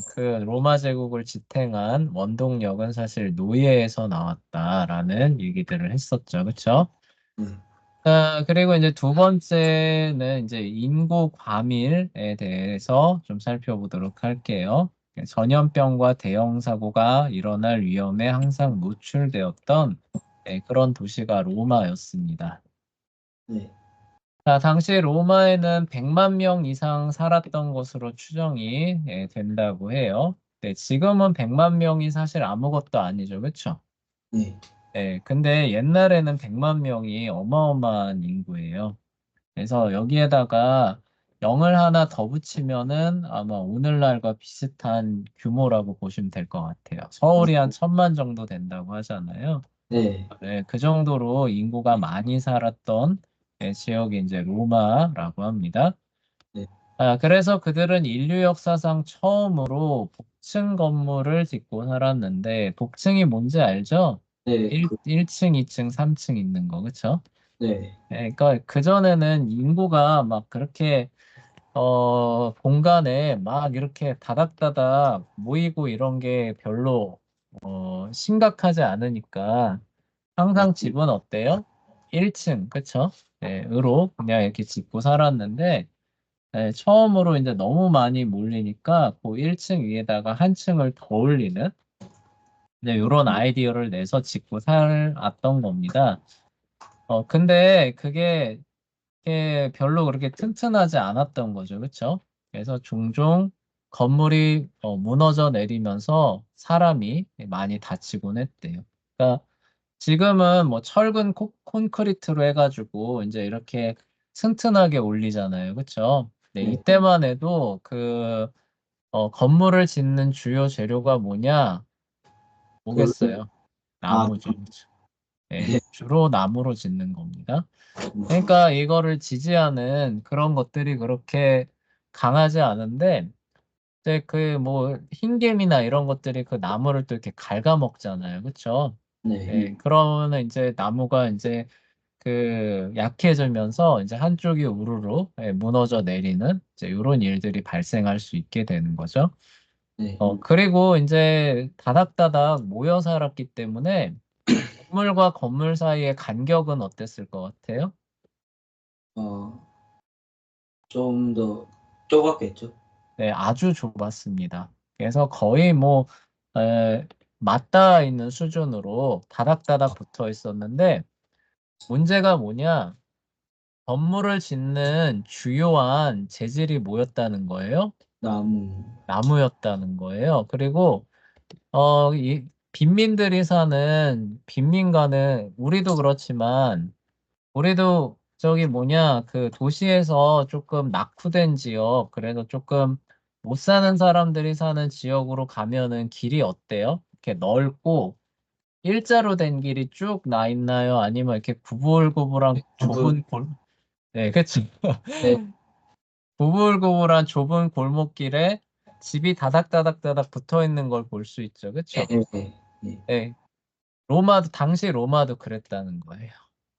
그 로마 제국을 지탱한 원동력은 사실 노예에서 나왔다라는 얘기들을 했었죠. 그쵸? 네. 그리고 이제 두 번째는 이제 인구 과밀에 대해서 좀 살펴보도록 할게요. 전염병과 대형 사고가 일어날 위험에 항상 노출되었던 그런 도시가 로마였습니다. 네. 자, 당시 로마에는 100만 명 이상 살았던 것으로 추정이 된다고 해요. 네, 지금은 100만 명이 사실 아무것도 아니죠. 그렇죠? 네. 네, 근데 옛날에는 100만 명이 어마어마한 인구예요. 그래서 여기에다가 0을 하나 더 붙이면은 아마 오늘날과 비슷한 규모라고 보시면 될 것 같아요. 서울이 한 1000만 정도 된다고 하잖아요. 네. 네, 그 정도로 인구가 많이 살았던 지역이 이제 로마라고 합니다. 네. 그래서 그들은 인류 역사상 처음으로 복층 건물을 짓고 살았는데, 복층이 뭔지 알죠? 네. 1층, 2층, 3층 있는 거, 그쵸? 네. 그러니까 그전에는 인구가 막 그렇게, 공간에 막 이렇게 다닥다닥 모이고 이런 게 별로, 심각하지 않으니까, 항상 집은 어때요? 1층, 그쵸? 네, 으로 그냥 이렇게 짓고 살았는데, 처음으로 이제 너무 많이 몰리니까 그 1층 위에다가 한 층을 더 올리는 이제 이런 아이디어를 내서 짓고 살았던 겁니다. 근데 그게 별로 그렇게 튼튼하지 않았던 거죠. 그쵸? 그래서 종종 건물이 무너져 내리면서 사람이 많이 다치곤 했대요. 그러니까 지금은 뭐 철근 콘크리트로 해가지고 이제 이렇게 튼튼하게 올리잖아요. 그쵸? 네, 네. 이때만 해도 건물을 짓는 주요 재료가 뭐냐? 돌. 뭐겠어요? 아, 나무죠. 그쵸? 네, 네. 주로 나무로 짓는 겁니다. 그러니까 이거를 지지하는 그런 것들이 그렇게 강하지 않은데, 이제 그 뭐 흰개미나 이런 것들이 그 나무를 또 이렇게 갉아먹잖아요. 그쵸? 네. 네, 그러면 이제 나무가 이제 그 약해지면서 이제 한쪽이 우르르 무너져 내리는 이제 이런 일들이 발생할 수 있게 되는 거죠. 네. 그리고 이제 다닥다닥 모여 살았기 때문에 건물과 건물 사이의 간격은 어땠을 것 같아요? 어, 좀 더 좁았겠죠? 네, 아주 좁았습니다. 그래서 거의 뭐 맞닿아 있는 수준으로 다닥다닥 붙어 있었는데 문제가 뭐냐? 건물을 짓는 주요한 재질이 뭐였다는 거예요? 나무. 나무였다는 거예요. 그리고 이 빈민들이 사는 빈민가는 우리도 그렇지만 우리도 저기 뭐냐 그 도시에서 조금 낙후된 지역 그래서 조금 못 사는 사람들이 사는 지역으로 가면은 길이 어때요? 이렇게 넓고 일자로 된 길이 쭉 나 있나요? 아니면 이렇게 구불구불한 그, 좁은 네, 그치. 네. 구불구불한 좁은 골목길에 집이 다닥다닥다닥 붙어 있는 걸 볼 수 있죠. 네. 그쵸? 네. 네. 네. 당시 로마도 그랬다는 거예요. 네.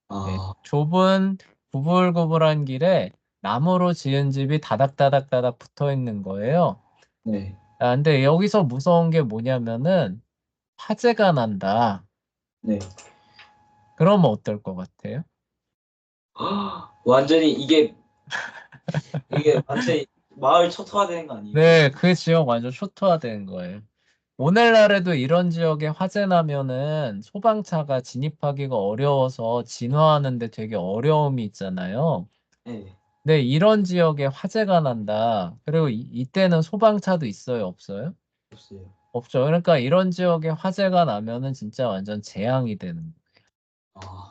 아, 좁은 구불구불한 길에 나무로 지은 집이 다닥다닥다닥 붙어 있는 거예요. 네. 근데 여기서 무서운 게 뭐냐면은 화재가 난다. 네. 그러면 어떨 것 같아요? 완전히 이게 완전히 마을 초토화되는 거 아니에요? 네, 그 지역 완전 초토화되는 거예요. 오늘날에도 이런 지역에 화재 나면은 소방차가 진입하기가 어려워서 진화하는데 되게 어려움이 있잖아요. 네. 근데 이런 지역에 화재가 난다. 그리고 이때는 소방차도 있어요, 없어요? 없어요. 없죠. 그러니까 이런 지역에 화재가 나면은 진짜 완전 재앙이 되는 거예요. 아,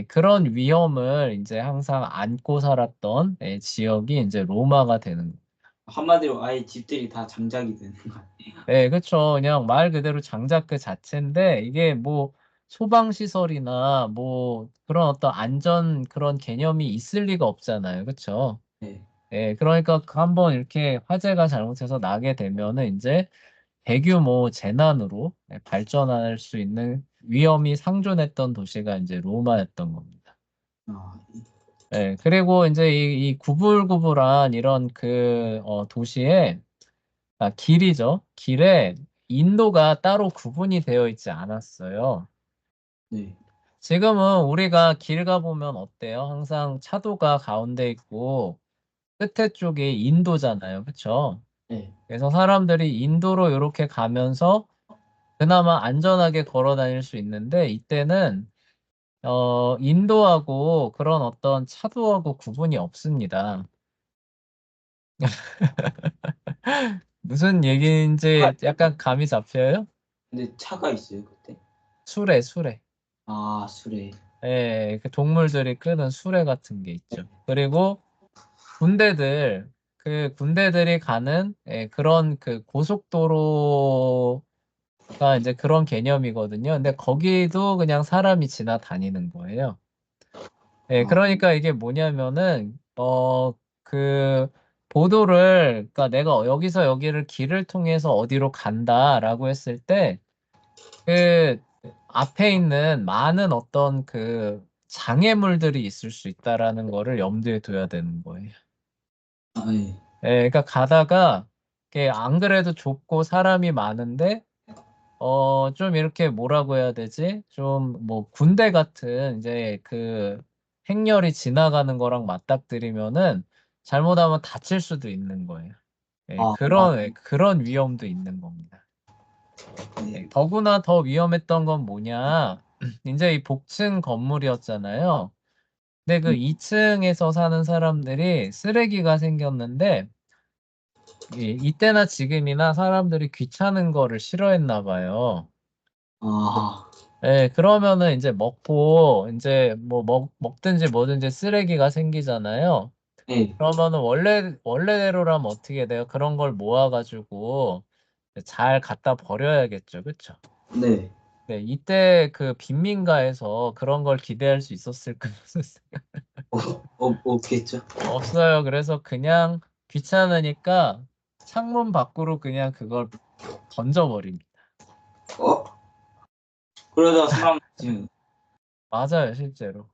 그런 위험을 이제 항상 안고 살았던 지역이 이제 로마가 되는 거예요. 한마디로 아예 집들이 다 장작이 되는 거 아니에요? 네, 그쵸. 그냥 말 그대로 장작 그 자체인데, 이게 뭐, 소방시설이나 뭐, 그런 어떤 안전 그런 개념이 있을 리가 없잖아요. 그쵸. 네. 그러니까 그 한번 이렇게 화재가 잘못해서 나게 되면은 이제 대규모 재난으로 발전할 수 있는 위험이 상존했던 도시가 이제 로마였던 겁니다. 아, 그리고 이제 이 구불구불한 이런 도시에 길이죠. 길에 인도가 따로 구분이 되어 있지 않았어요. 네. 지금은 우리가 길 가보면 어때요? 항상 차도가 가운데 있고 끝에 쪽이 인도잖아요. 그쵸? 네. 그래서 사람들이 인도로 이렇게 가면서 그나마 안전하게 걸어 다닐 수 있는데 이때는 인도하고 그런 어떤 차도하고 구분이 없습니다. 무슨 얘기인지 약간 감이 잡혀요? 근데 차가 있어요, 그때? 수레. 아, 수레. 예, 그 동물들이 끄는 수레 같은 게 있죠. 그리고 군대들, 그 군대들이 가는 그런 그 고속도로가 이제 그런 개념이거든요. 근데 거기도 그냥 사람이 지나다니는 거예요. 예, 아, 그러니까 이게 뭐냐면은, 그, 보도를, 그러니까 내가 여기서 여기를 길을 통해서 어디로 간다라고 했을 때, 그, 앞에 있는 많은 어떤 그 장애물들이 있을 수 있다라는 거를 염두에 둬야 되는 거예요. 예. 예, 그러니까 가다가, 이게 안 그래도 좁고 사람이 많은데, 좀 이렇게 뭐라고 해야 되지? 좀 뭐 군대 같은 이제 그 행렬이 지나가는 거랑 맞닥뜨리면은 잘못하면 다칠 수도 있는 거예요. 예, 아, 그런 위험도 있는 겁니다. 예, 네. 더구나 더 위험했던 건 뭐냐? 이제 이 복층 건물이었잖아요. 근데 그 2층에서 사는 사람들이 쓰레기가 생겼는데 이때나 지금이나 사람들이 귀찮은 거를 싫어했나 봐요. 아, 예, 그러면은 이제 먹고, 이제 뭐 먹든지 뭐든지 쓰레기가 생기잖아요. 네. 그러면은 원래대로라면 어떻게 돼요? 그런 걸 모아가지고 잘 갖다 버려야겠죠. 그쵸? 네. 네, 이때 그 빈민가에서 그런 걸 기대할 수 있었을까? 없겠죠? 없어요. 그래서 그냥 귀찮으니까 창문 밖으로 그냥 그걸 던져버립니다. 어? 그러다 사람 지금, 맞아요, 실제로.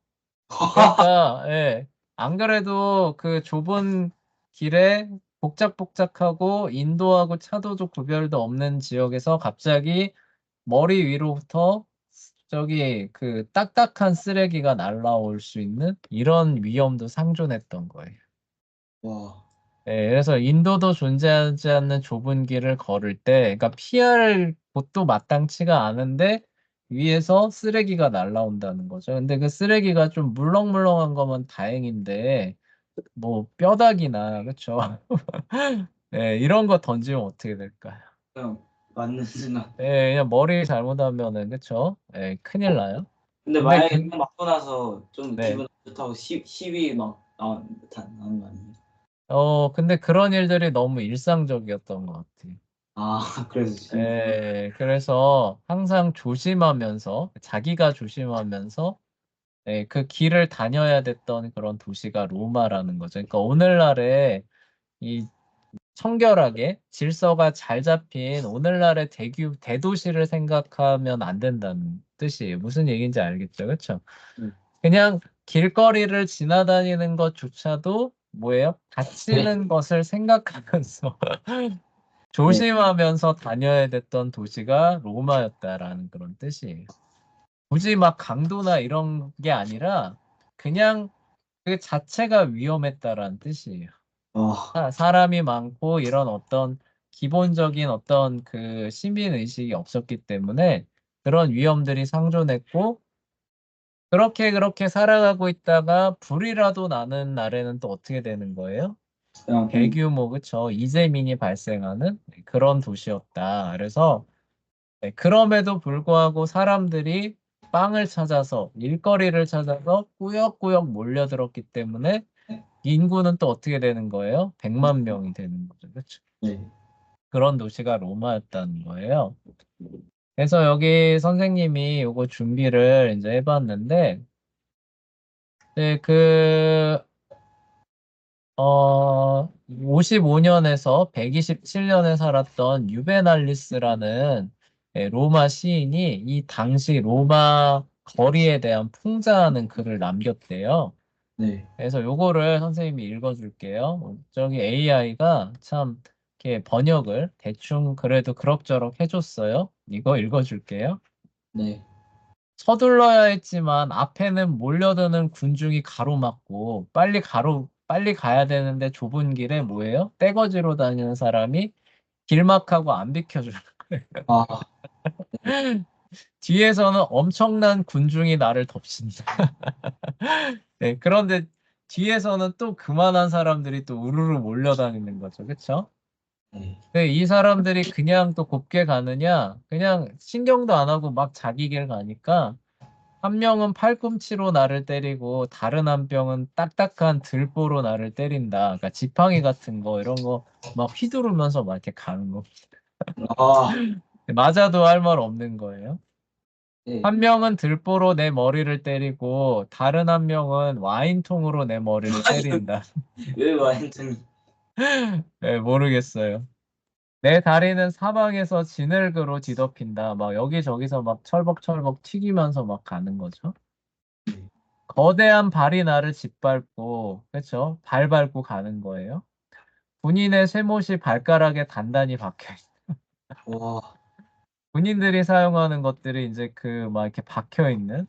그러니까, 예. 안 그래도 그 좁은 길에 복작복작하고 인도하고 차도도 구별도 없는 지역에서 갑자기 머리 위로부터 저기 그 딱딱한 쓰레기가 날라올 수 있는 이런 위험도 상존했던 거예요. 와, 예, 그래서 인도도 존재하지 않는 좁은 길을 걸을 때, 그러니까 피할 곳도 마땅치가 않은데 위에서 쓰레기가 날라온다는 거죠. 근데 그 쓰레기가 좀 물렁물렁한 거면 다행인데, 뭐 뼈다귀나 그렇죠. 예, 이런 거 던지면 어떻게 될까요? 그냥 맞는 순간. 예, 그냥 머리 잘못하면은 그렇죠. 예, 큰일 나요. 근데 근데 만약에 그냥 맞고 나서 좀 네. 기분 안 좋다고 시위 막 나는 거 아니에요? 근데 그런 일들이 너무 일상적이었던 것 같아요. 아, 그래서 지금, 그래서 항상 조심하면서, 자기가 조심하면서, 그 길을 다녀야 됐던 그런 도시가 로마라는 거죠. 그러니까 오늘날의 이 청결하게 질서가 잘 잡힌 오늘날의 대도시를 생각하면 안 된다는 뜻이에요. 무슨 얘기인지 알겠죠? 그렇죠? 네. 그냥 길거리를 지나다니는 것조차도 뭐예요? 네. 다치는 것을 생각하면서 네. 조심하면서 다녀야 됐던 도시가 로마였다라는 그런 뜻이에요. 굳이 막 강도나 이런 게 아니라 그냥 그 자체가 위험했다라는 뜻이에요. 와, 사람이 많고 이런 어떤 기본적인 어떤 그 시민 의식이 없었기 때문에 그런 위험들이 상존했고 그렇게 살아가고 있다가 불이라도 나는 날에는 또 어떻게 되는 거예요? 그냥, 대규모 그쵸 이재민이 발생하는 그런 도시였다. 그래서 그럼에도 불구하고 사람들이 빵을 찾아서 일거리를 찾아서 꾸역꾸역 몰려들었기 때문에 인구는 또 어떻게 되는 거예요? 100만 명이 되는 거죠. 그렇죠? 네. 그런 도시가 로마였다는 거예요. 그래서 여기 선생님이 요거 준비를 이제 해봤는데, 네, 55년에서 127년에 살았던 유베날리스라는 로마 시인이 이 당시 로마 거리에 대한 풍자하는 글을 남겼대요. 네. 그래서 요거를 선생님이 읽어줄게요. 저기 AI가 참 이렇게 번역을 대충 그래도 그럭저럭 해줬어요. 이거 읽어줄게요. 네. 서둘러야 했지만 앞에는 몰려드는 군중이 가로막고 빨리 가야 되는데 좁은 길에 뭐예요? 떼거지로 다니는 사람이 길막하고 안 비켜주는 거예요. 아, 뒤에서는 엄청난 군중이 나를 덮친다. 네, 그런데 뒤에서는 또 그만한 사람들이 또 우르르 몰려다니는 거죠. 그쵸? 네. 근데 이 사람들이 그냥 또 곱게 가느냐? 그냥 신경도 안 하고 막 자기 길 가니까 한 명은 팔꿈치로 나를 때리고 다른 한 명은 딱딱한 들보로 나를 때린다. 그러니까 지팡이 같은 거 이런 거 막 휘두르면서 막 이렇게 가는 거. 아, 맞아도 할 말 없는 거예요. 네. 한 명은 들보로 내 머리를 때리고 다른 한 명은 와인통으로 내 머리를 때린다. 왜 완전히. 네, 모르겠어요. 내 다리는 사방에서 진흙으로 뒤덮인다. 막 여기저기서 막 철벅철벅 튀기면서 막 가는 거죠. 거대한 발이 나를 짓밟고, 그렇죠? 발 밟고 가는 거예요. 군인의 쇠못이 발가락에 단단히 박혀 있어. 와, 군인들이 사용하는 것들이 이제 그 막 이렇게 박혀 있는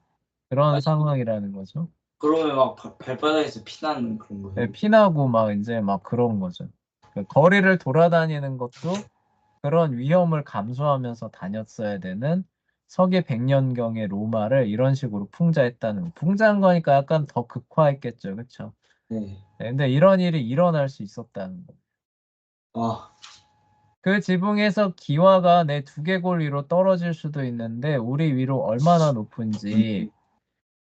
그런 아니, 상황이라는 거죠. 그러면 막 발바닥에서 피나는 그런 네, 거예요? 피나고 막 이제 막 그런 거죠. 그 거리를 돌아다니는 것도 그런 위험을 감수하면서 다녔어야 되는 서기 100년경의 로마를 이런 식으로 풍자했다는, 풍자한 거니까 약간 더 극화했겠죠. 그렇죠? 네. 네, 근데 이런 일이 일어날 수 있었다는 거. 아, 그 지붕에서 기와가 내 두개골 위로 떨어질 수도 있는데 우리 위로 얼마나 높은지,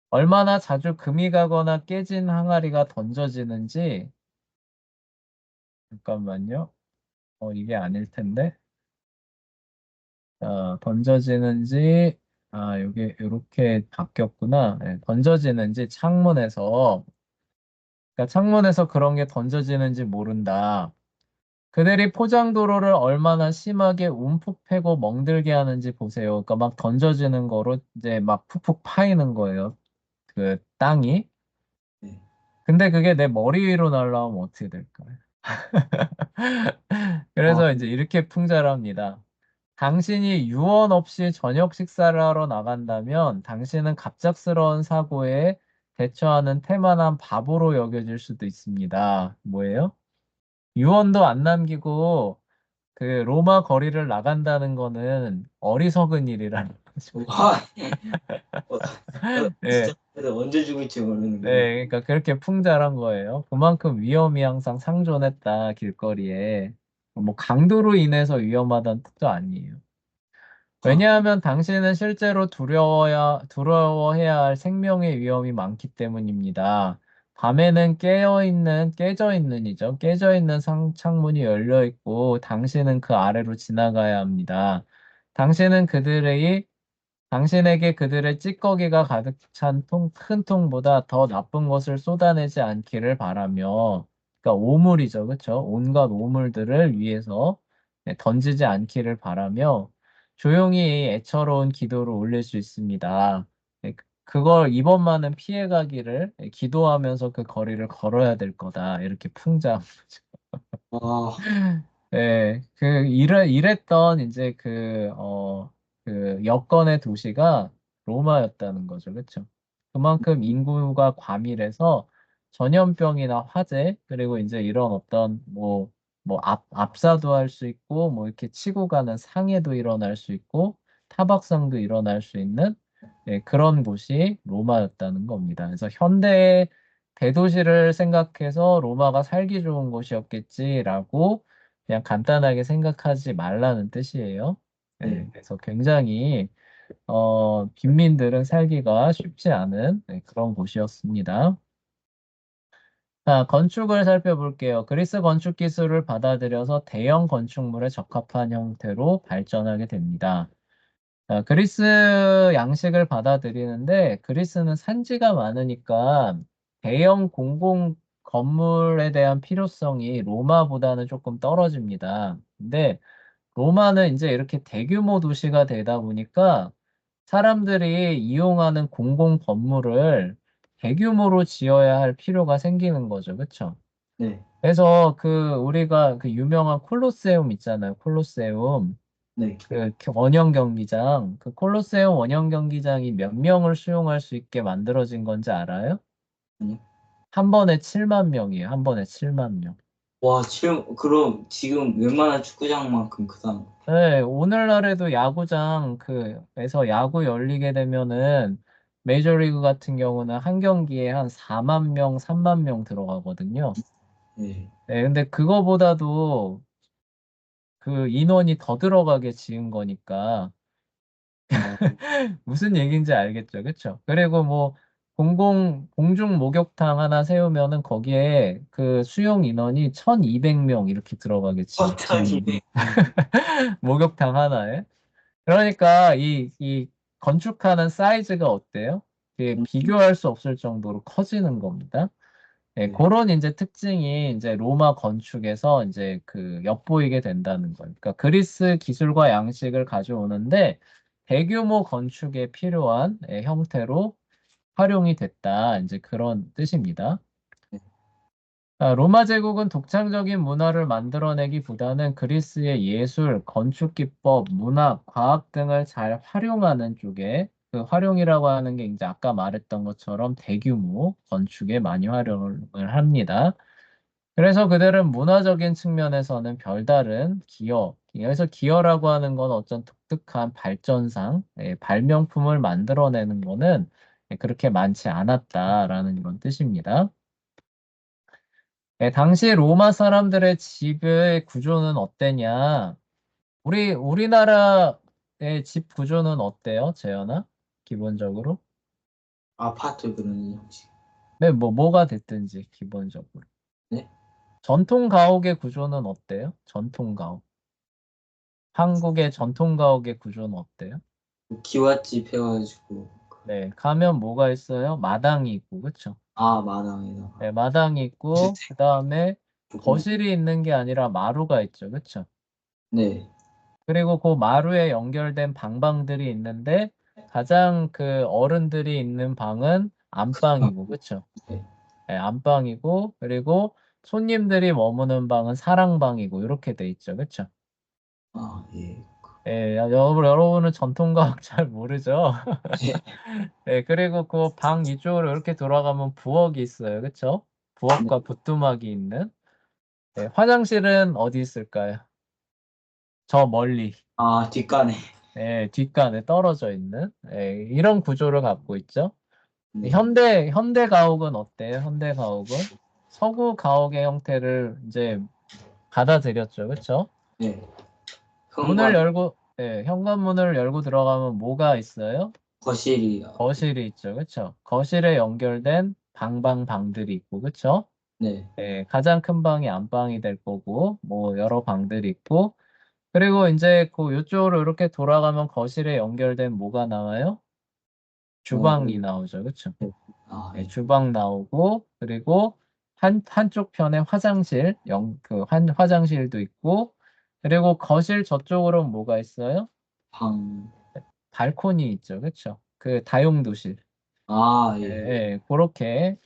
얼마나 자주 금이 가거나 깨진 항아리가 던져지는지, 잠깐만요. 이게 아닐 텐데. 던져지는지, 여기 이렇게 바뀌었구나. 네, 던져지는지 창문에서, 그러니까 창문에서 그런 게 던져지는지 모른다. 그들이 포장도로를 얼마나 심하게 움푹 패고 멍들게 하는지 보세요. 그러니까 막 던져지는 거로 이제 막 푹푹 파이는 거예요. 그 땅이. 네. 근데 그게 내 머리 위로 날라오면 어떻게 될까요? 아, 그래서 이제 이렇게 풍자를 합니다. 당신이 유언 없이 저녁 식사를 하러 나간다면 당신은 갑작스러운 사고에 대처하는 태만한 바보로 여겨질 수도 있습니다. 뭐예요? 유언도 안 남기고 그 로마 거리를 나간다는 거는 어리석은 일이라는 거죠. 와, 어, 진짜 네, 언제 죽을지 모르는구나. 네, 그러니까 그렇게 풍자란 거예요. 그만큼 위험이 항상 상존했다, 길거리에. 뭐 강도로 인해서 위험하다는 뜻도 아니에요. 아, 왜냐하면 당신은 실제로 두려워해야 할 생명의 위험이 많기 때문입니다. 밤에는 깨져 있는 창문이 열려 있고, 당신은 그 아래로 지나가야 합니다. 당신은 당신에게 그들의 찌꺼기가 가득 찬 큰 통보다 더 나쁜 것을 쏟아내지 않기를 바라며, 그러니까 오물이죠, 그렇죠? 온갖 오물들을 위해서 던지지 않기를 바라며 조용히 애처로운 기도를 올릴 수 있습니다. 그걸 이번만은 피해가기를 기도하면서 그 거리를 걸어야 될 거다. 이렇게 풍자. 아, 네, 이랬던 이제 그 여건의 도시가 로마였다는 거죠. 그렇죠? 그만큼 인구가 과밀해서 전염병이나 화재, 그리고 이제 이런 어떤 압사도 할 수 있고, 뭐 이렇게 치고 가는 상해도 일어날 수 있고, 타박상도 일어날 수 있는 그런 곳이 로마였다는 겁니다. 그래서 현대의 대도시를 생각해서 로마가 살기 좋은 곳이었겠지라고 그냥 간단하게 생각하지 말라는 뜻이에요. 네, 네. 그래서 굉장히 빈민들은 살기가 쉽지 않은 그런 곳이었습니다. 자, 건축을 살펴볼게요. 그리스 건축 기술을 받아들여서 대형 건축물에 적합한 형태로 발전하게 됩니다. 자, 그리스 양식을 받아들이는데 그리스는 산지가 많으니까 대형 공공 건물에 대한 필요성이 로마보다는 조금 떨어집니다. 근데 로마는 이제 이렇게 대규모 도시가 되다 보니까 사람들이 이용하는 공공 건물을 대규모로 지어야 할 필요가 생기는 거죠. 그렇죠? 네. 그래서 우리가 그 유명한 콜로세움 있잖아요. 콜로세움. 네. 원형 경기장. 그 콜로세움 원형 경기장이 몇 명을 수용할 수 있게 만들어진 건지 알아요? 아니요. 한 번에 7만 명이에요. 한 번에 7만 명. 와, 지금, 그럼 지금 웬만한 축구장만큼 크다. 네, 오늘날에도 야구장, 에서 야구 열리게 되면은 메이저리그 같은 경우는 한 경기에 한 4만 명, 3만 명 들어가거든요. 네. 네, 근데 그거보다도 그 인원이 더 들어가게 지은 거니까 어, 무슨 얘기인지 알겠죠? 그쵸? 그리고 뭐 공중 목욕탕 하나 세우면은 거기에 그 수용 인원이 1200명 이렇게 들어가게 지은 어떡해. 목욕탕 하나에. 그러니까 이 건축하는 사이즈가 어때요? 이게 비교할 수 없을 정도로 커지는 겁니다. 네, 네. 그런 이제 특징이 이제 로마 건축에서 이제 엿보이게 된다는 거예요. 그러니까 그리스 기술과 양식을 가져오는데 대규모 건축에 필요한 형태로 활용이 됐다. 이제 그런 뜻입니다. 네. 로마 제국은 독창적인 문화를 만들어내기보다는 그리스의 예술, 건축 기법, 문학, 과학 등을 잘 활용하는 쪽에 그 활용이라고 하는 게 이제 아까 말했던 것처럼 대규모 건축에 많이 활용을 합니다. 그래서 그들은 문화적인 측면에서는 별다른 여기서 기여라고 하는 건 어떤 독특한 발전상, 발명품을 만들어내는 거는 그렇게 많지 않았다라는 이런 뜻입니다. 당시 로마 사람들의 집의 구조는 어땠냐? 우리나라의 집 구조는 어때요, 재현아? 기본적으로? 아파트 그런 형식. 네, 뭐가 됐든지, 기본적으로. 네. 전통 가옥의 구조는 어때요? 전통 가옥. 한국의 전통 가옥의 구조는 어때요? 뭐 기와집 해가지고. 네, 가면 뭐가 있어요? 마당이 있고, 그쵸? 아, 마당에다가. 네, 마당이 있고, 주택 그 다음에 조그맣. 거실이 있는 게 아니라 마루가 있죠, 그쵸? 네. 그리고 그 마루에 연결된 방방들이 있는데 가장 그 어른들이 있는 방은 안방이고, 그쵸? 네. 네, 안방이고, 그리고 손님들이 머무는 방은 사랑방이고, 이렇게 돼 있죠, 그쵸? 아, 예. 여러분은 전통과학 잘 모르죠? 네. 네, 그리고 그 방 이쪽으로 이렇게 돌아가면 부엌이 있어요, 그쵸? 네. 부엌과 부뚜막이 있는. 네, 화장실은 어디 있을까요? 저 멀리. 아, 뒷간에. 네, 뒷간에 떨어져 있는 이런 구조를 갖고 있죠. 네. 현대 가옥은 어때요? 현대 가옥은 서구 가옥의 형태를 이제 받아들였죠, 그렇죠? 네. 문을 현관, 열고 현관문을 열고 들어가면 뭐가 있어요? 거실이. 거실이 있죠, 그렇죠? 거실에 연결된 방들이 있고, 그렇죠? 네. 가장 큰 방이 안방이 될 거고, 뭐 여러 방들이 있고, 그리고 이제 그 이쪽으로 이렇게 돌아가면 거실에 연결된 뭐가 나와요? 어, 주방이 나오죠. 그렇죠? 네. 아, 예. 주방 나오고 그리고 한쪽 편에 화장실도 있고 그리고 거실 저쪽으로 뭐가 있어요? 방. 발코니 있죠. 그렇죠? 그 다용도실. 아, 예, 예. 그렇게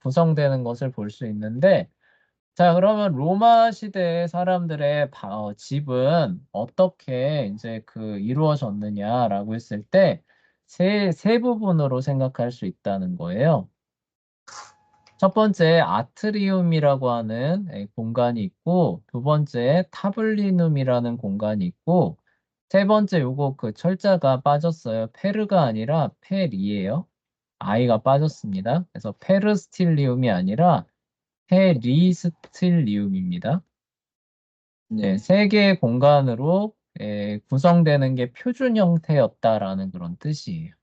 구성되는 것을 볼 수 있는데 자, 그러면 로마 시대의 사람들의 집은 어떻게 이제 이루어졌느냐라고 했을 때 세 부분으로 생각할 수 있다는 거예요. 첫 번째 아트리움이라고 하는 공간이 있고 두 번째 타블리눔이라는 공간이 있고 세 번째 요거 그 철자가 빠졌어요. 페르가 아니라 페리예요. 아이가 빠졌습니다. 그래서 페르스틸리움이 아니라 페리스틸리움입니다. 네, 네. 세 개의 공간으로 구성되는 게 표준 형태였다라는 그런 뜻이에요.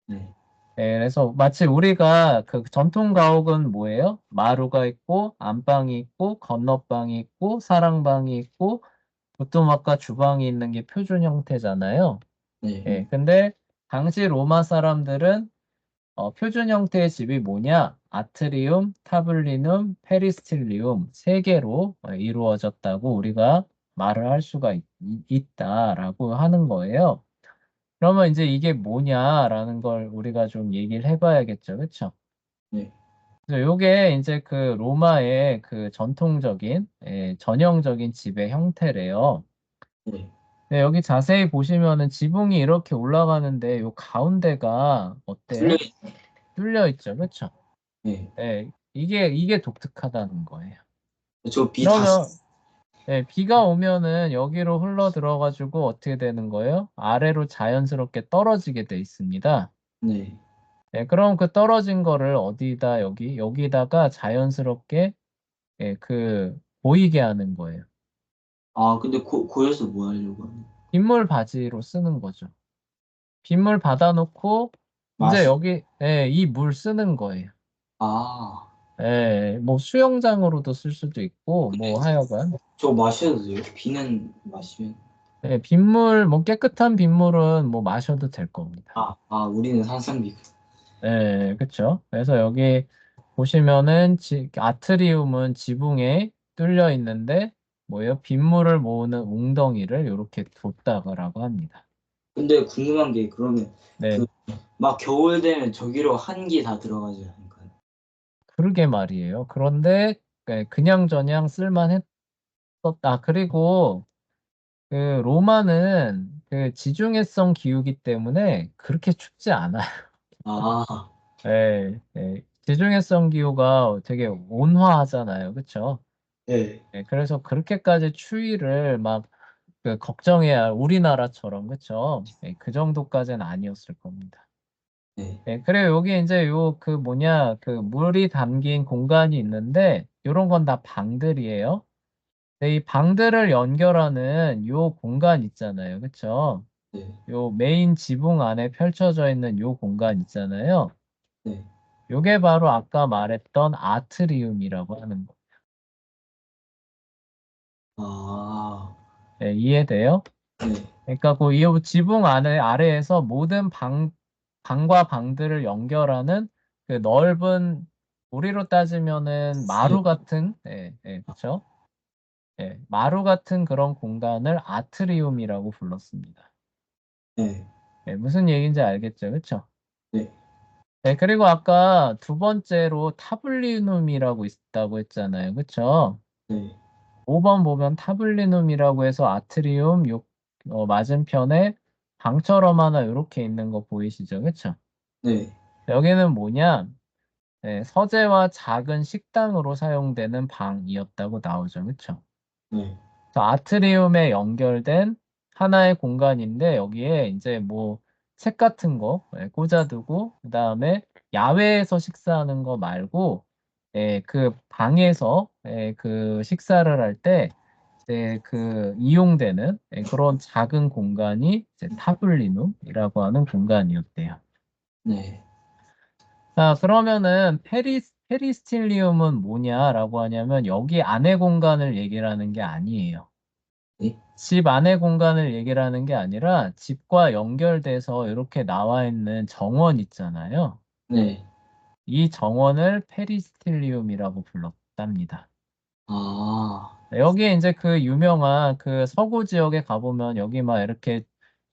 네. 그래서 마치 우리가 그 전통 가옥은 뭐예요? 마루가 있고, 안방이 있고, 건너방이 있고, 사랑방이 있고, 부뚜막과 주방이 있는 게 표준 형태잖아요. 네. 근데 당시 로마 사람들은 표준 형태의 집이 뭐냐? 아트리움, 타블리눔, 페리스틸리움 세 개로 이루어졌다고 우리가 말을 할 수가 있다라고 하는 거예요. 그러면 이제 이게 뭐냐라는 걸 우리가 좀 얘기를 해봐야겠죠. 그렇죠? 네. 요게 이제 그 로마의 그 전통적인, 전형적인 집의 형태래요. 네. 네, 여기 자세히 보시면은 지붕이 이렇게 올라가는데 요 가운데가 뚫려 어때요? 뚫려 있죠. 그렇죠? 네. 네, 이게 독특하다는 거예요. 저 비 다, 그러면 네, 비가 오면은 여기로 흘러 들어가지고 어떻게 되는 거예요? 아래로 자연스럽게 떨어지게 돼 있습니다. 네. 네, 그럼 그 떨어진 거를 어디다 여기다가 자연스럽게 보이게 하는 거예요. 아, 근데 고여서 뭐 하려고 하는? 빗물 바지로 쓰는 거죠. 빗물 받아놓고 이제 마시, 여기 이 물 쓰는 거예요. 아, 뭐 수영장으로도 쓸 수도 있고 뭐 하여간 저거 마셔도 돼요? 비는 마시면? 빗물 뭐 깨끗한 빗물은 뭐 마셔도 될 겁니다. 우리는 산성비. 그쵸. 그래서 여기 보시면은 아트리움은 지붕에 뚫려 있는데 뭐예요? 빗물을 모으는 웅덩이를 이렇게 뒀다고 합니다. 근데 궁금한 게 그러면 네, 그 막 겨울 되면 저기로 한기 다 들어가지 않을까요? 그러게 말이에요. 그런데 그냥저냥 쓸만했었다. 그리고 그 로마는 그 지중해성 기후기 때문에 그렇게 춥지 않아요. 아, 지중해성 기후가 되게 온화하잖아요. 그쵸? 네. 그래서 그렇게까지 추위를 막 걱정해야 우리나라처럼 그쵸? 그 정도까지는 아니었을 겁니다. 네. 그래요. 여기 이제 그 뭐냐 그 물이 담긴 공간이 있는데 요런 건 다 방들이에요. 이 방들을 연결하는 요 공간 있잖아요. 그쵸? 네. 요 메인 지붕 안에 펼쳐져 있는 요 공간 있잖아요. 네. 요게 바로 아까 말했던 아트리움이라고 하는 거. 아, 이해돼요? 네. 그러니까 그 이 지붕 안에 아래에서 모든 방과 방들을 연결하는 그 넓은 우리로 따지면은 네. 마루 같은 그렇죠? 마루 같은 그런 공간을 아트리움이라고 불렀습니다. 네. 무슨 얘기인지 알겠죠? 그렇죠? 네. 그리고 아까 두 번째로 타블리눔이라고 있다고 했잖아요. 그렇죠? 네. 5번 보면 타블리눔이라고 해서 아트리움 맞은편에 방처럼 하나 이렇게 있는 거 보이시죠? 그쵸? 네. 여기는 뭐냐? 서재와 작은 식당으로 사용되는 방이었다고 나오죠. 그쵸? 네. 그래서 아트리움에 연결된 하나의 공간인데 여기에 이제 뭐 책 같은 거 꽂아두고 그다음에 야외에서 식사하는 거 말고 그 방에서 그 식사를 할 때 그 이용되는 그런 작은 공간이 이제 타블리눔이라고 하는 공간이었대요. 네. 자, 그러면은 페리스틸리움은 뭐냐라고 하냐면 여기 안에 공간을 얘기를 하는 게 아니에요. 네. 집 안의 공간을 얘기를 하는 게 아니라 집과 연결돼서 이렇게 나와 있는 정원 있잖아요. 네. 이 정원을 페리스틸리움이라고 불렀답니다. 아, 여기에 이제 그 유명한 그 서구 지역에 가보면 여기 막 이렇게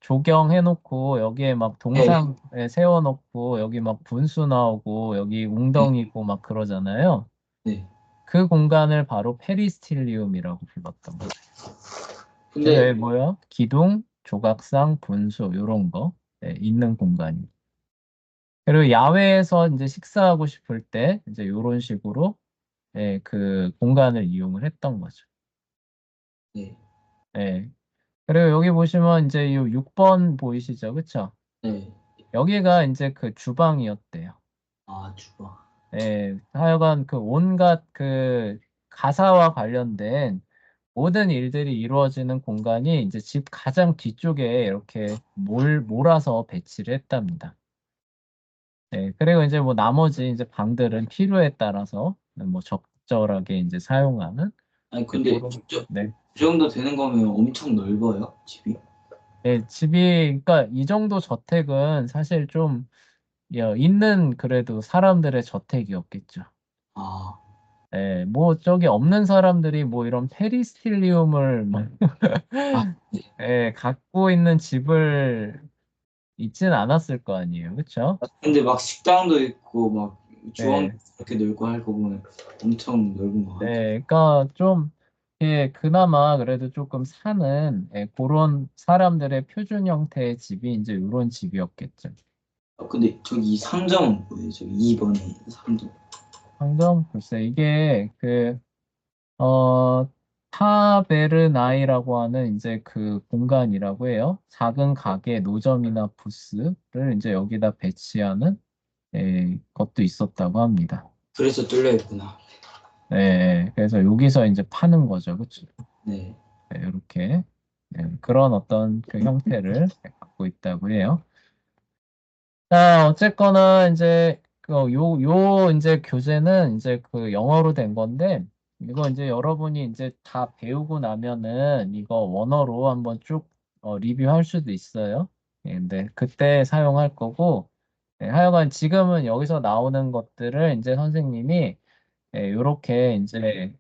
조경해놓고 여기에 막 네. 동상 세워놓고 여기 막 분수 나오고 여기 네. 웅덩이고 막 그러잖아요. 네. 그 공간을 바로 페리스틸리움이라고 불렀던 거예요. 그래서 근데 여기 뭐야? 기둥, 조각상, 분수 이런 거 있는 공간이. 그리고 야외에서 이제 식사하고 싶을 때 이제 이런 식으로 그 공간을 이용을 했던 거죠. 네. 예. 그리고 여기 보시면 이제 이 6번 보이시죠? 그쵸? 네. 여기가 이제 그 주방이었대요. 주방. 하여간 그 온갖 그 가사와 관련된 모든 일들이 이루어지는 공간이 이제 집 가장 뒤쪽에 이렇게 몰아서 배치를 했답니다. 그리고 이제 뭐 나머지 이제 방들은 필요에 따라서 뭐 적절하게 이제 사용하는 아니, 이제 근데 그런, 네. 그 정도 되는 거면 엄청 넓어요, 집이? 그러니까 이 정도 저택은 사실 좀 있는 그래도 사람들의 저택이었겠죠. 아, 뭐 저기 없는 사람들이 뭐 이런 페리스틸리움을 막 아, 네. 갖고 있는 집을 있진 않았을 거 아니에요. 그쵸? 근데 막 식당도 있고, 막 주황 네, 이렇게 넓고 할 거 보면 엄청 넓은 것 같아요. 네, 그러니까 좀 예, 그나마 그래도 조금 사는 그런 사람들의 표준 형태의 집이 이제 이런 집이었겠죠. 근데 저기 상점은 뭐예요? 저기 2번에 상점. 상점 글쎄 이게 어, 타베르나이라고 하는 이제 그 공간이라고 해요. 작은 가게, 노점이나 부스를 이제 여기다 배치하는 것도 있었다고 합니다. 그래서 뚫려 있구나. 네, 그래서 여기서 이제 파는 거죠, 그렇죠? 네. 네, 이렇게 그런 어떤 그 형태를 갖고 있다고 해요. 자, 어쨌거나 이제 요 이제 교재는 이제 그 영어로 된 건데 이거 이제 여러분이 이제 다 배우고 나면은 이거 원어로 한번 쭉 리뷰할 수도 있어요. 근데 그때 사용할 거고 하여간 지금은 여기서 나오는 것들을 이제 선생님이 요렇게 이제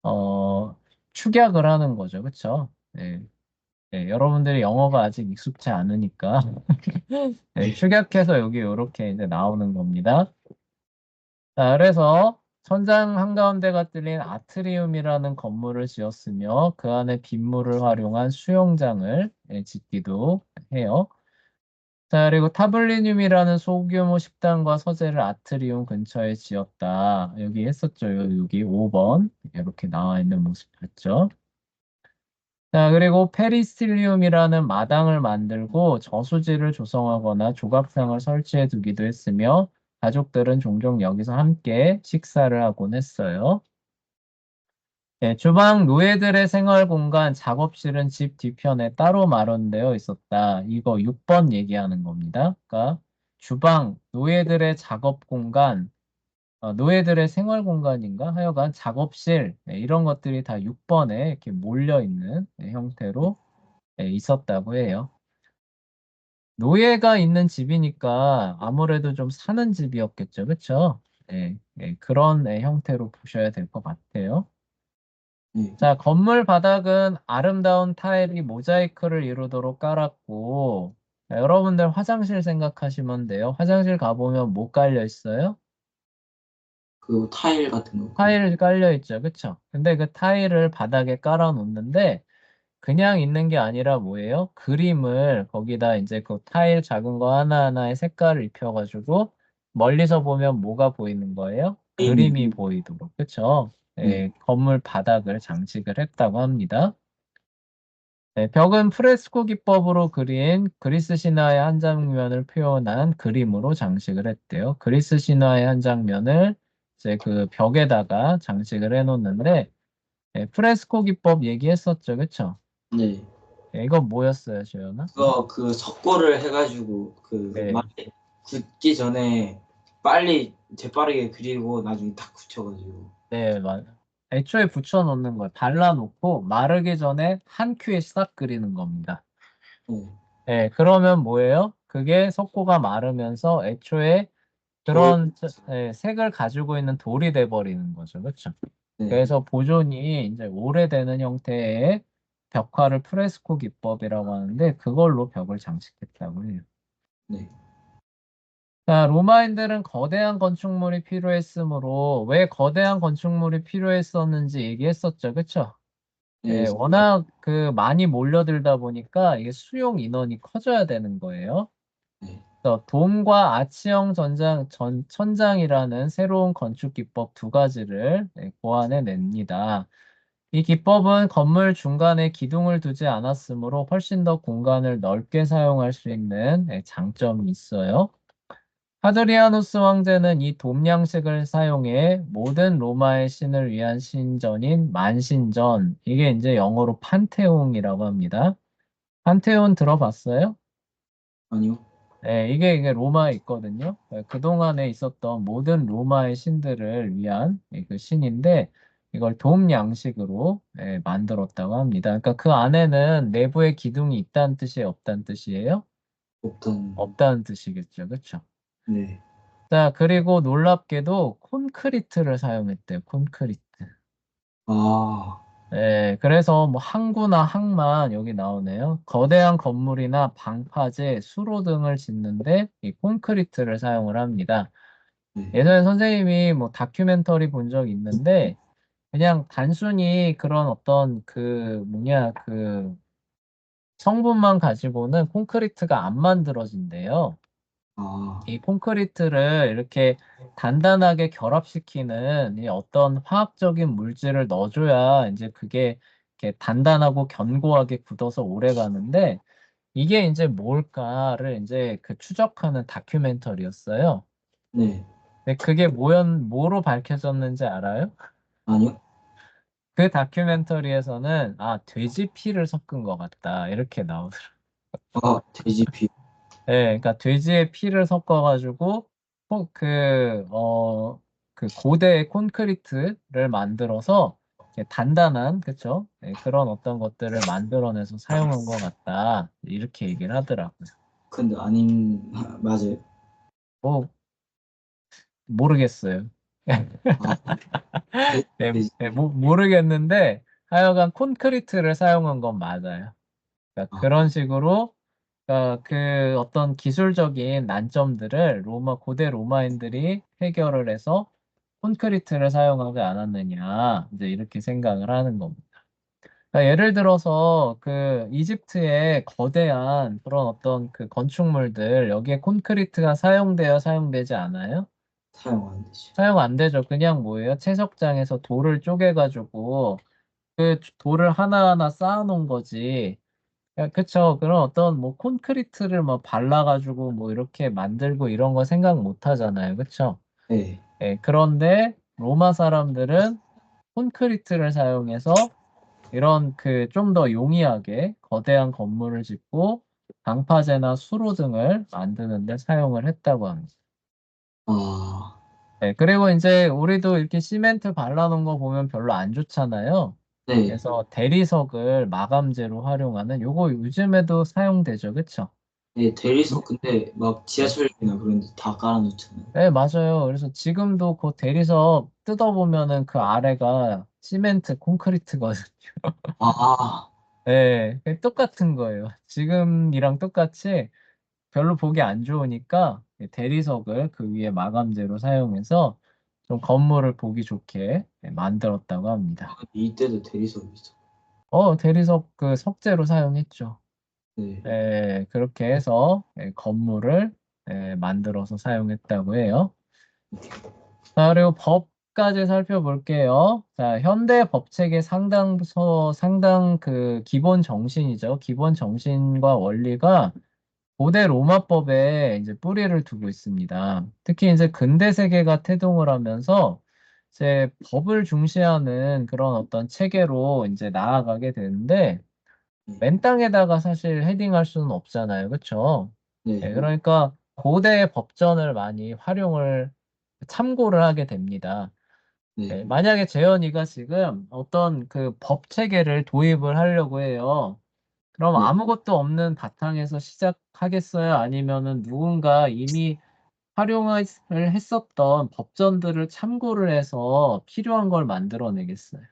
어, 축약을 하는 거죠. 그쵸? 여러분들이 영어가 아직 익숙치 않으니까 축약해서 여기 이렇게 이제 나오는 겁니다. 자, 그래서 천장 한가운데가 뚫린 아트리움이라는 건물을 지었으며 그 안에 빗물을 활용한 수영장을 짓기도 해요. 자, 그리고 타블리늄이라는 소규모 식당과 서재를 아트리움 근처에 지었다. 여기 했었죠. 여기 5번. 이렇게 나와 있는 모습 봤죠. 자, 그리고 페리스틸리움이라는 마당을 만들고 저수지를 조성하거나 조각상을 설치해 두기도 했으며 가족들은 종종 여기서 함께 식사를 하곤 했어요. 주방 노예들의 생활 공간, 작업실은 집 뒤편에 따로 마련되어 있었다. 이거 6번 얘기하는 겁니다. 그러니까 주방, 노예들의 작업 공간, 노예들의 생활 공간인가? 하여간 작업실, 이런 것들이 다 6번에 이렇게 몰려 있는 형태로 있었다고 해요. 노예가 있는 집이니까 아무래도 좀 사는 집이었겠죠. 그쵸? 그런 형태로 보셔야 될 것 같아요. 네. 자, 건물 바닥은 아름다운 타일이 모자이크를 이루도록 깔았고, 자, 여러분들 화장실 생각하시면 돼요. 화장실 가보면 뭐 깔려 있어요? 그 타일 같은 거. 타일 깔려 있죠. 그쵸? 근데 그 타일을 바닥에 깔아 놓는데, 그냥 있는 게 아니라 뭐예요? 그림을 거기다 이제 그 타일 작은 거 하나하나에 색깔을 입혀가지고 멀리서 보면 뭐가 보이는 거예요? 게임이. 그림이 보이도록. 그쵸? 네. 건물 바닥을 장식을 했다고 합니다. 벽은 프레스코 기법으로 그린 그리스 신화의 한 장면을 표현한 그림으로 장식을 했대요. 그리스 신화의 한 장면을 이제 그 벽에다가 장식을 해놓는데 프레스코 기법 얘기했었죠. 그쵸? 네. 이건 뭐였어요, 조연아? 그거 그 석고를 해가지고 그 네, 말에 굳기 전에 빨리 재빠르게 그리고 나중에 탁 굳혀가지고. 네, 맞아. 애초에 붙여놓는 거예요. 발라놓고 마르기 전에 한 큐에 싹 그리는 겁니다. 네. 네, 그러면 뭐예요? 그게 석고가 마르면서 애초에 돌. 그런 색을 가지고 있는 돌이 돼버리는 거죠. 그렇죠? 네. 그래서 보존이 이제 오래되는 형태의 벽화를 프레스코 기법이라고 하는데 그걸로 벽을 장식했다고 해요. 네. 자, 로마인들은 거대한 건축물이 필요했으므로 왜 거대한 건축물이 필요했었는지 얘기했었죠. 그쵸? 네. 워낙 그 많이 몰려들다 보니까 이게 수용 인원이 커져야 되는 거예요. 네. 그래서 돔과 아치형 천장이라는 새로운 건축 기법 두 가지를 고안해 냅니다. 이 기법은 건물 중간에 기둥을 두지 않았으므로 훨씬 더 공간을 넓게 사용할 수 있는 장점이 있어요. 하드리아누스 황제는 이 돔양식을 사용해 모든 로마의 신을 위한 신전인 만신전, 이게 이제 영어로 판테온이라고 합니다. 판테온 들어봤어요? 아니요. 네, 이게 로마에 있거든요. 그동안에 있었던 모든 로마의 신들을 위한 그 신인데 이걸 돔 양식으로 만들었다고 합니다. 그러니까 그 안에는 내부에 기둥이 있다는 뜻이에요, 없다는 뜻이에요? 없던. 없다는 뜻이겠죠, 그렇죠? 네. 자, 그리고 놀랍게도 콘크리트를 사용했대요, 콘크리트. 아. 그래서 뭐 항구나 항만 여기 나오네요. 거대한 건물이나 방파제, 수로 등을 짓는데 이 콘크리트를 사용을 합니다. 네. 예전에 선생님이 뭐 다큐멘터리 본 적 있는데 그냥 단순히 그런 어떤 그 뭐냐 그 성분만 가지고는 콘크리트가 안 만들어진대요. 아, 이 콘크리트를 이렇게 단단하게 결합시키는 이 어떤 화학적인 물질을 넣어줘야 이제 그게 이렇게 단단하고 견고하게 굳어서 오래 가는데 이게 이제 뭘까를 이제 그 추적하는 다큐멘터리였어요. 네. 근데 그게 뭐로 밝혀졌는지 알아요? 아니요? 그 다큐멘터리에서는 아, 돼지 피를 섞은 것 같다. 이렇게 나오더라고요. 아, 돼지피. 네, 그러니까 돼지의 피를 섞어가지고 그 고대의 콘크리트를 만들어서 이렇게 단단한 그쵸? 네, 그런 어떤 것들을 만들어내서 사용한 것 같다. 이렇게 얘기를 하더라고요. 근데 아닌, 맞아요. 뭐 모르겠어요. 아, 네, 돼지. 네, 모르겠는데 하여간 콘크리트를 사용한 건 맞아요. 그러니까 아, 그런 식으로 그 어떤 기술적인 난점들을 고대 로마인들이 해결을 해서 콘크리트를 사용하지 않았느냐, 이제 이렇게 생각을 하는 겁니다. 그러니까 예를 들어서 그 이집트의 거대한 그런 어떤 그 건축물들, 여기에 콘크리트가 사용되어 사용되지 않아요? 사용 안 되죠. 사용 안 되죠. 그냥 뭐예요? 채석장에서 돌을 쪼개가지고 그 돌을 하나하나 쌓아놓은 거지. 그쵸. 그런 어떤 뭐 콘크리트를 뭐 발라가지고 뭐 이렇게 만들고 이런 거 생각 못 하잖아요. 그쵸. 네. 예, 그런데 로마 사람들은 콘크리트를 사용해서 이런 그 좀 더 용이하게 거대한 건물을 짓고 방파제나 수로 등을 만드는데 사용을 했다고 합니다. 아, 네, 그리고 이제 우리도 이렇게 시멘트 발라놓은 거 보면 별로 안 좋잖아요. 네. 그래서 대리석을 마감재로 활용하는 요거 요즘에도 사용되죠. 그쵸? 네, 대리석 근데 막 네. 지하철이나 그런 데 다 깔아놓잖아요. 네, 맞아요. 그래서 지금도 그 대리석 뜯어보면은 그 아래가 시멘트, 콘크리트거든요. 아, 네, 그게 똑같은 거예요. 지금이랑 똑같이 별로 보기 안 좋으니까 대리석을 그 위에 마감재로 사용해서 좀 건물을 보기 좋게 만들었다고 합니다. 이때도 대리석이 있어. 대리석 그 석재로 사용했죠. 네. 그렇게 해서 건물을 만들어서 사용했다고 해요. 자, 그리고 법까지 살펴볼게요. 자, 현대 법체계 상당 그 기본 정신이죠. 기본 정신과 원리가 고대 로마법에 이제 뿌리를 두고 있습니다. 특히 이제 근대 세계가 태동을 하면서 이제 법을 중시하는 그런 어떤 체계로 이제 나아가게 되는데 네. 맨 땅에다가 사실 헤딩할 수는 없잖아요. 그렇죠? 네. 그러니까 고대의 법전을 많이 참고를 하게 됩니다. 네. 만약에 재현이가 지금 어떤 그 법 체계를 도입을 하려고 해요. 그럼 네. 아무것도 없는 바탕에서 시작하겠어요? 아니면은 누군가 이미 활용을 했었던 법전들을 참고를 해서 필요한 걸 만들어내겠어요?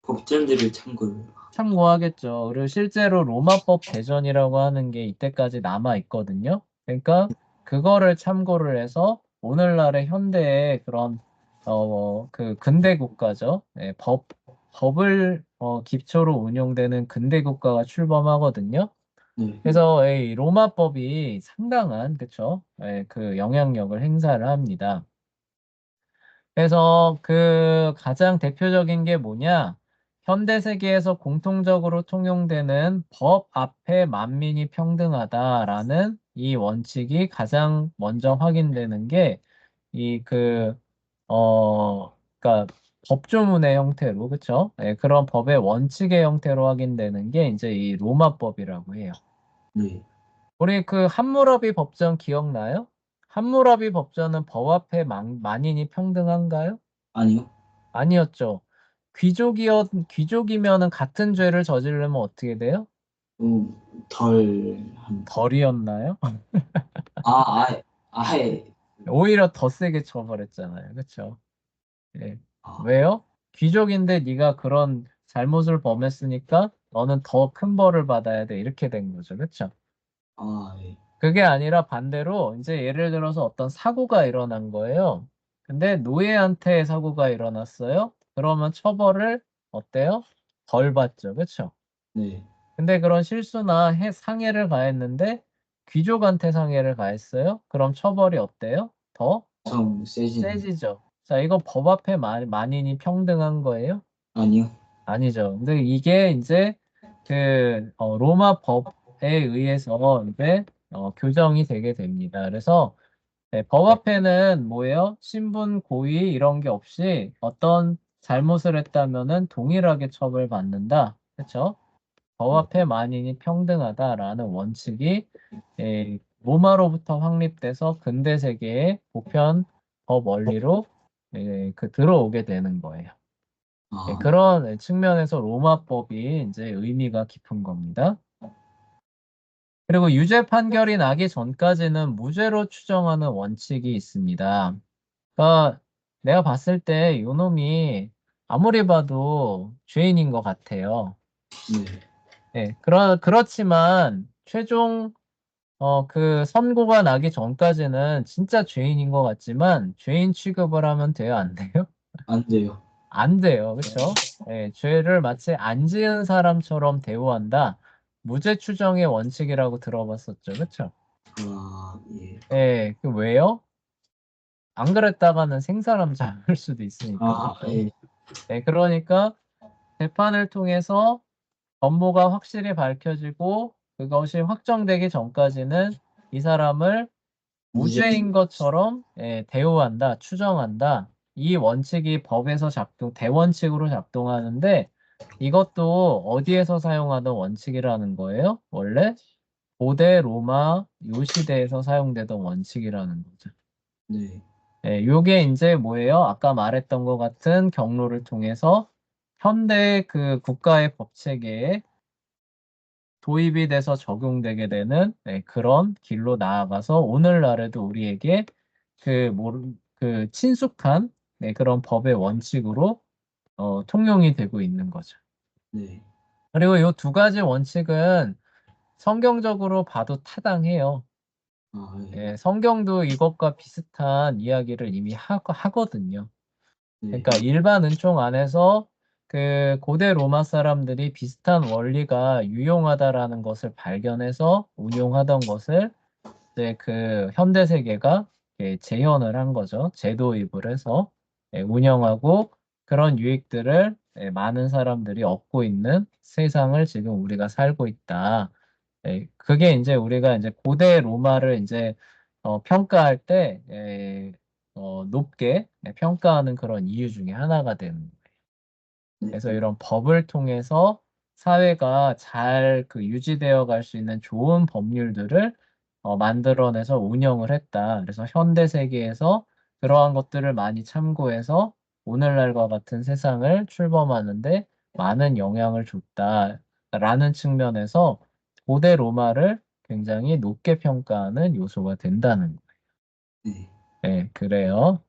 법전들을 참고를. 참고하겠죠. 그리고 실제로 로마법 대전이라고 하는 게 이때까지 남아 있거든요. 그러니까 그거를 참고를 해서 오늘날의 현대의 그런 그 근대 국가죠. 법을 기초로 운영되는 근대 국가가 출범하거든요. 네. 그래서 이 로마법이 상당한 그쵸? 그 영향력을 행사를 합니다. 그래서 그 가장 대표적인 게 뭐냐? 현대 세계에서 공통적으로 통용되는 법 앞에 만민이 평등하다라는 이 원칙이 가장 먼저 확인되는 게 이 그러니까 법조문의 형태로, 그쵸? 그런 법의 원칙의 형태로 확인되는 게 이제 이 로마법이라고 해요. 네. 우리 그 함무라비 법전 기억나요? 함무라비 법전은 법 앞에 만인이 평등한가요? 아니요. 아니었죠. 귀족이면은 같은 죄를 저지르면 어떻게 돼요? 덜 한. 벌이었나요? 아예, 아예. 오히려 더 세게 처벌했잖아요. 그렇죠? 예. 아, 왜요? 귀족인데 네가 그런 잘못을 범했으니까 너는 더 큰 벌을 받아야 돼. 이렇게 된 거죠. 그렇죠? 예. 그게 아니라 반대로 이제 예를 들어서 어떤 사고가 일어난 거예요. 근데 노예한테 사고가 일어났어요? 그러면 처벌을 어때요? 덜 받죠. 그쵸? 네. 근데 그런 실수나 상해를 가했는데 귀족한테 상해를 가했어요? 그럼 처벌이 어때요? 더 좀 세지네. 세지죠. 자, 이거 법 앞에 만인이 평등한 거예요? 아니요. 아니죠. 근데 이게 이제 로마 법에 의해서 이제 교정이 되게 됩니다. 그래서 네, 법 앞에는 뭐예요? 신분, 고의 이런 게 없이 어떤 잘못을 했다면은 동일하게 처벌받는다. 그렇죠? 법 네. 앞에 만인이 평등하다라는 원칙이 로마로부터 확립돼서 근대 세계의 보편 법 원리로 들어오게 되는 거예요. 아, 그런 측면에서 로마법이 이제 의미가 깊은 겁니다. 그리고 유죄 판결이 나기 전까지는 무죄로 추정하는 원칙이 있습니다. 그러니까 내가 봤을 때 요놈이 아무리 봐도 죄인인 것 같아요. 네. 네, 그렇지만 최종 선고가 나기 전까지는 진짜 죄인인 것 같지만 죄인 취급을 하면 돼요, 안 돼요? 안 돼요. 안 돼요. 그렇죠? 예, 죄를 마치 안 지은 사람처럼 대우한다. 무죄 추정의 원칙이라고 들어봤었죠. 그렇죠? 아, 예. 예, 그 왜요? 안 그랬다가는 생사람 잡을 수도 있으니까. 아, 그렇죠? 예. 예, 그러니까 재판을 통해서 업무가 확실히 밝혀지고 그것이 확정되기 전까지는 이 사람을 무죄. 무죄인 것처럼 대우한다, 추정한다. 이 원칙이 법에서 대원칙으로 작동하는데 이것도 어디에서 사용하던 원칙이라는 거예요? 원래 고대 로마 요 시대에서 사용되던 원칙이라는 거죠. 네. 요게 이제 뭐예요? 아까 말했던 것 같은 경로를 통해서 현대 그 국가의 법 체계에 도입이 돼서 적용되게 되는 그런 길로 나아가서 오늘날에도 우리에게 그 친숙한 그런 법의 원칙으로 통용이 되고 있는 거죠. 네. 그리고 이 두 가지 원칙은 성경적으로 봐도 타당해요. 아, 예. 성경도 이것과 비슷한 이야기를 이미 하거든요. 네. 그러니까 일반 은총 안에서 그 고대 로마 사람들이 비슷한 원리가 유용하다라는 것을 발견해서 운용하던 것을 이제 그 현대 세계가 재현을 한 거죠. 재도입을 해서 운영하고 그런 유익들을 많은 사람들이 얻고 있는 세상을 지금 우리가 살고 있다. 그게 이제 우리가 이제 고대 로마를 이제 평가할 때 높게 평가하는 그런 이유 중에 하나가 되는 거예요. 네. 그래서 이런 법을 통해서 사회가 잘 유지되어 갈 수 있는 좋은 법률들을 만들어내서 운영을 했다. 그래서 현대 세계에서 그러한 것들을 많이 참고해서 오늘날과 같은 세상을 출범하는데 많은 영향을 줬다라는 측면에서 고대 로마를 굉장히 높게 평가하는 요소가 된다는 거예요. 네. 네, 그래요.